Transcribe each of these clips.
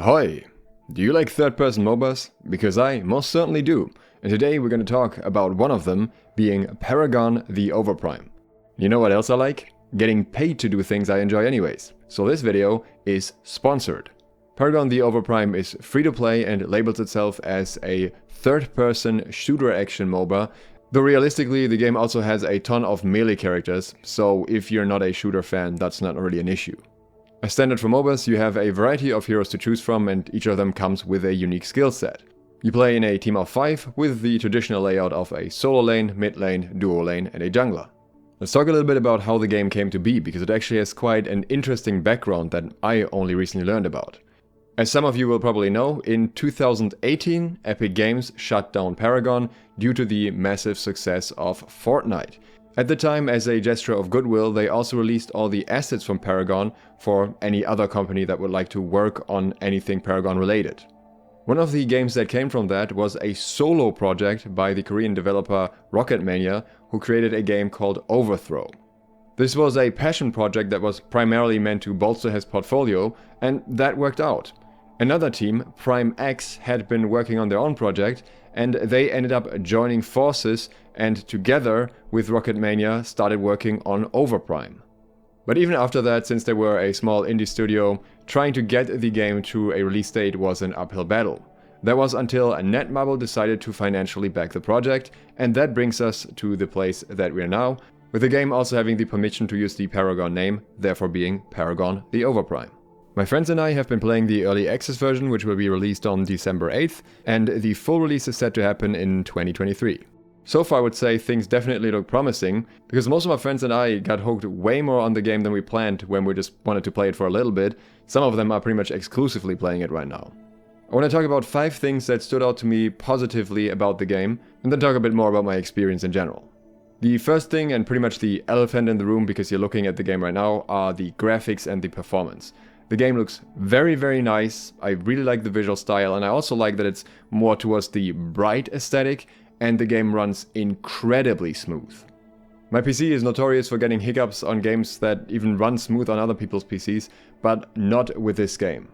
Ahoy! Do you like third-person MOBAs? Because I most certainly do, and today we're going to talk about one of them, being Paragon the Overprime. You know what else I like? Getting paid to do things I enjoy anyways, so this video is sponsored. Paragon the Overprime is free-to-play and labels itself as a third-person shooter action MOBA, though realistically the game also has a ton of melee characters, so if you're not a shooter fan, that's not really an issue. As standard for MOBAs, you have a variety of heroes to choose from, and each of them comes with a unique skill set. You play in a team of 5 with the traditional layout of a solo lane, mid lane, duo lane, and a jungler. Let's talk a little bit about how the game came to be, because it actually has quite an interesting background that I only recently learned about. As some of you will probably know, in 2018, Epic Games shut down Paragon due to the massive success of Fortnite. At the time, as a gesture of goodwill, they also released all the assets from Paragon for any other company that would like to work on anything Paragon related. One of the games that came from that was a solo project by the Korean developer Rocketmania, who created a game called Overthrow. This was a passion project that was primarily meant to bolster his portfolio, and that worked out. Another team, Prime X, had been working on their own project, and they ended up joining forces and together with Rocketmania started working on Overprime. But even after that, since they were a small indie studio, trying to get the game to a release date was an uphill battle. That was until Netmarble decided to financially back the project, and that brings us to the place that we're now, with the game also having the permission to use the Paragon name, therefore being Paragon the Overprime. My friends and I have been playing the early access version, which will be released on December 8th, and the full release is set to happen in 2023. So far I would say things definitely look promising, because most of my friends and I got hooked way more on the game than we planned when we just wanted to play it for a little bit. Some of them are pretty much exclusively playing it right now. I want to talk about 5 things that stood out to me positively about the game, and then talk a bit more about my experience in general. The first thing, and pretty much the elephant in the room because you're looking at the game right now, are the graphics and the performance. The game looks very, very nice. I really like the visual style, and I also like that it's more towards the bright aesthetic, and the game runs incredibly smooth. My PC is notorious for getting hiccups on games that even run smooth on other people's PCs, but not with this game.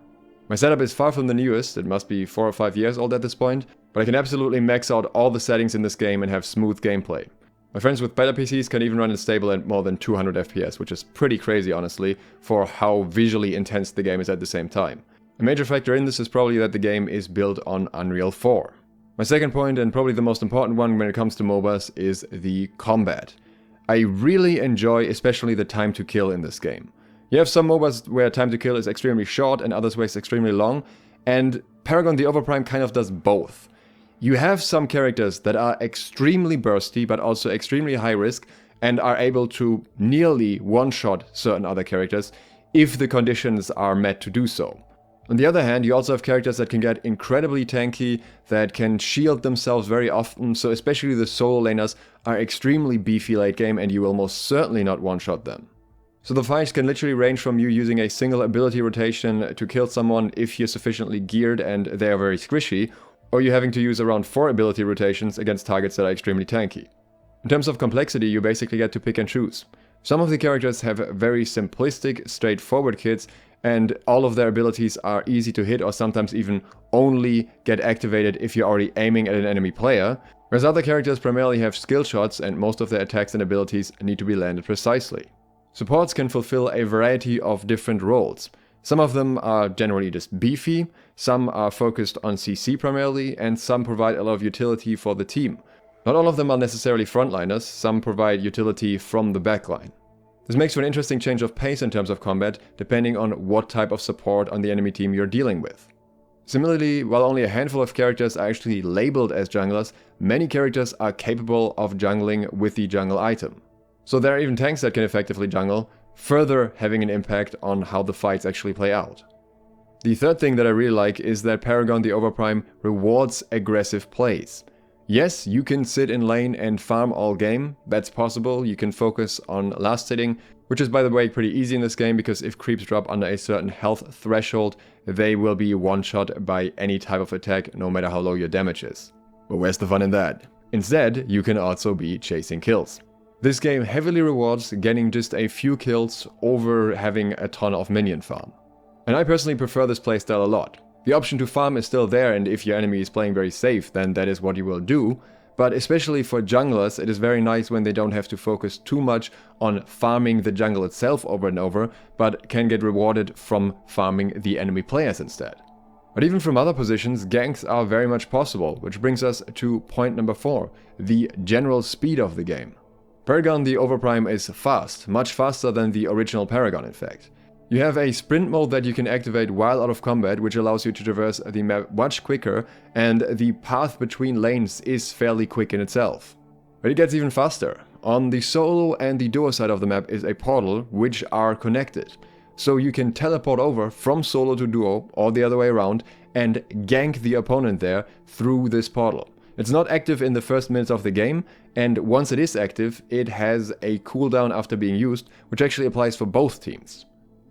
My setup is far from the newest, it must be 4 or 5 years old at this point, but I can absolutely max out all the settings in this game and have smooth gameplay. My friends with better PCs can even run it stable at more than 200 FPS, which is pretty crazy honestly, for how visually intense the game is at the same time. A major factor in this is probably that the game is built on Unreal 4. My second point, and probably the most important one when it comes to MOBAs, is the combat. I really enjoy especially the time to kill in this game. You have some MOBAs where time to kill is extremely short and others where it's extremely long, and Paragon the Overprime kind of does both. You have some characters that are extremely bursty but also extremely high risk and are able to nearly one-shot certain other characters if the conditions are met to do so. On the other hand, you also have characters that can get incredibly tanky, that can shield themselves very often, so especially the solo laners are extremely beefy late game and you will most certainly not one-shot them. So the fights can literally range from you using a single ability rotation to kill someone if you're sufficiently geared and they are very squishy, or you having to use around 4 ability rotations against targets that are extremely tanky. In terms of complexity, you basically get to pick and choose. Some of the characters have very simplistic, straightforward kits, and all of their abilities are easy to hit or sometimes even only get activated if you're already aiming at an enemy player, whereas other characters primarily have skill shots and most of their attacks and abilities need to be landed precisely. Supports can fulfill a variety of different roles. Some of them are generally just beefy, some are focused on CC primarily, and some provide a lot of utility for the team. Not all of them are necessarily frontliners, some provide utility from the backline. This makes for an interesting change of pace in terms of combat, depending on what type of support on the enemy team you're dealing with. Similarly, while only a handful of characters are actually labeled as junglers, many characters are capable of jungling with the jungle item. So there are even tanks that can effectively jungle, further having an impact on how the fights actually play out. The third thing that I really like is that Paragon the Overprime rewards aggressive plays. Yes, you can sit in lane and farm all game, that's possible. You can focus on last hitting, which is by the way pretty easy in this game because if creeps drop under a certain health threshold, they will be one-shot by any type of attack, no matter how low your damage is. But where's the fun in that? Instead, you can also be chasing kills. This game heavily rewards getting just a few kills over having a ton of minion farm. And I personally prefer this playstyle a lot. The option to farm is still there, and if your enemy is playing very safe, then that is what you will do. But especially for junglers, it is very nice when they don't have to focus too much on farming the jungle itself over and over, but can get rewarded from farming the enemy players instead. But even from other positions, ganks are very much possible, which brings us to point number 4, the general speed of the game. Paragon the Overprime is fast, much faster than the original Paragon in fact. You have a sprint mode that you can activate while out of combat, which allows you to traverse the map much quicker, and the path between lanes is fairly quick in itself. But it gets even faster. On the solo and the duo side of the map is a portal, which are connected. So you can teleport over from solo to duo, or the other way around, and gank the opponent there through this portal. It's not active in the first minutes of the game, and once it is active, it has a cooldown after being used, which actually applies for both teams.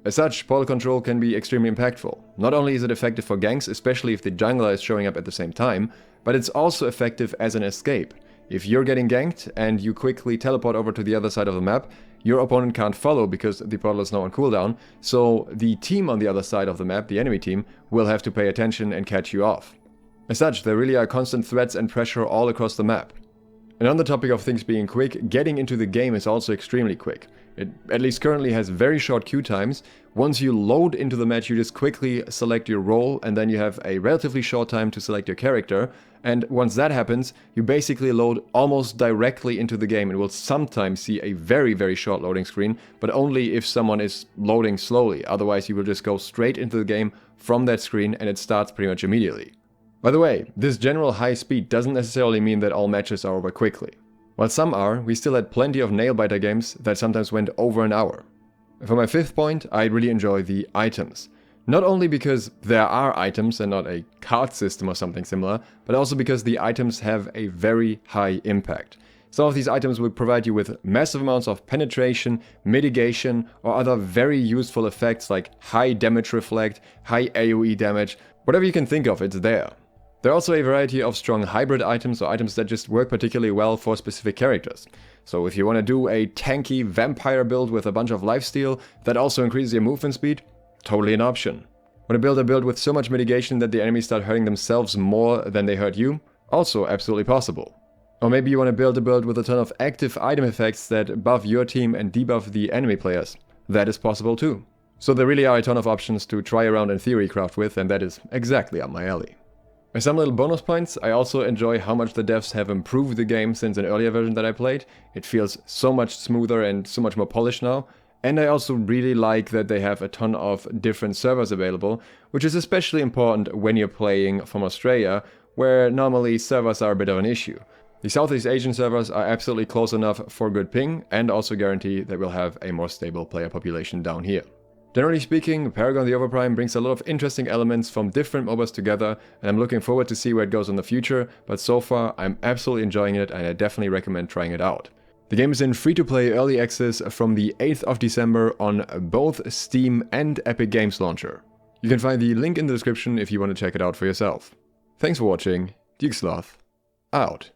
As such, portal control can be extremely impactful. Not only is it effective for ganks, especially if the jungler is showing up at the same time, but it's also effective as an escape. If you're getting ganked and you quickly teleport over to the other side of the map, your opponent can't follow because the portal is now on cooldown, so the team on the other side of the map, the enemy team, will have to pay attention and catch you off. As such, there really are constant threats and pressure all across the map. And on the topic of things being quick, getting into the game is also extremely quick. It at least currently has very short queue times. Once you load into the match, you just quickly select your role, and then you have a relatively short time to select your character. And once that happens, you basically load almost directly into the game and will sometimes see a very, very short loading screen, but only if someone is loading slowly. Otherwise, you will just go straight into the game from that screen and it starts pretty much immediately. By the way, this general high speed doesn't necessarily mean that all matches are over quickly. While some are, we still had plenty of nail-biter games that sometimes went over an hour. For my 5th point, I really enjoy the items. Not only because there are items and not a card system or something similar, but also because the items have a very high impact. Some of these items will provide you with massive amounts of penetration, mitigation, or other very useful effects like high damage reflect, high AoE damage, whatever you can think of, it's there. There are also a variety of strong hybrid items or items that just work particularly well for specific characters. So if you want to do a tanky vampire build with a bunch of lifesteal that also increases your movement speed, totally an option. Want to build a build with so much mitigation that the enemies start hurting themselves more than they hurt you? Also absolutely possible. Or maybe you want to build a build with a ton of active item effects that buff your team and debuff the enemy players. That is possible too. So there really are a ton of options to try around and theory craft with, and that is exactly up my alley. As some little bonus points, I also enjoy how much the devs have improved the game since an earlier version that I played. It feels so much smoother and so much more polished now. And I also really like that they have a ton of different servers available, which is especially important when you're playing from Australia, where normally servers are a bit of an issue. The Southeast Asian servers are absolutely close enough for good ping, and also guarantee that we'll have a more stable player population down here. Generally speaking, Paragon the Overprime brings a lot of interesting elements from different MOBAs together, and I'm looking forward to see where it goes in the future, but so far I'm absolutely enjoying it and I definitely recommend trying it out. The game is in free-to-play early access from the 8th of December on both Steam and Epic Games Launcher. You can find the link in the description if you want to check it out for yourself. Thanks for watching, Dukesloth, out.